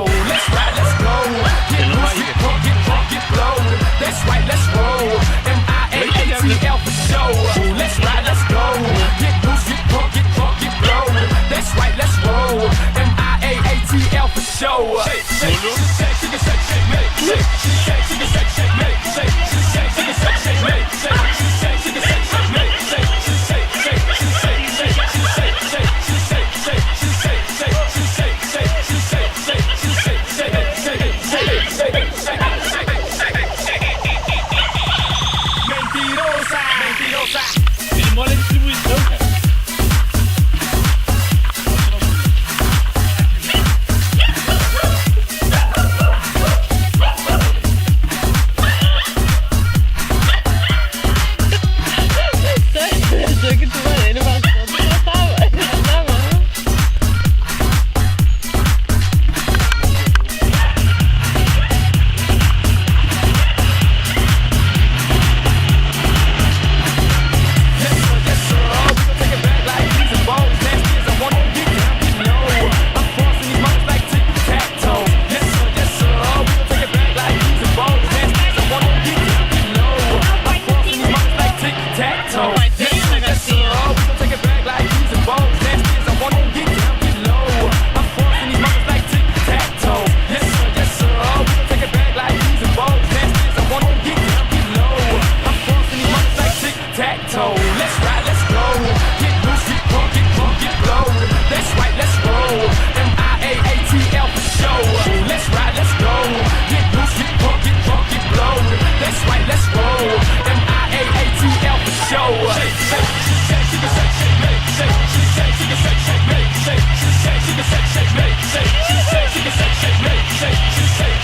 toe. Let's ride, let's go. Get loose, get drunk, get drunk, get blown. That's right, let's roll. M-I-A-A-T-L for show. Let's ride, let's go. Get loose, get drunk, get drunk, get blown. That's right, let's roll. M-I-A-A-T-L for show. Shake, shake, shake, shake, shake, shake, make, shake, shake, shake, shake, shake, make, shake, shake, shake, shake, shake, make, shake, shake, shake, shake, shake, make, shake, shake, shake, shake, shake, Benim mole distribuição, cara. Achou que tu ele passou, tu já tava. Let's ride, let's go. Get loose, get drunk, get drunk, get blown. That's right, let's roll. M-I-A-A-T-L for show. Let's ride, let's go. Get loose, get drunk, get drunk, get blown. That's right, let's roll. M-I-A-A-T-L for show. Shake, shake, shake, shake, shake, shake, make, shake, shake, shake, shake, shake, make, shake, shake, shake, shake, shake, make, shake, shake, shake, shake, shake, make, shake, shake,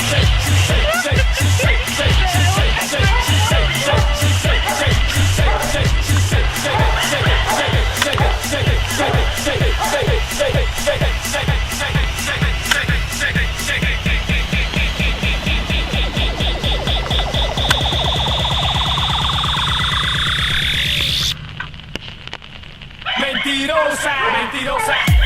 shake, shake, shake, shake, shake, Mentirosa, mentirosa.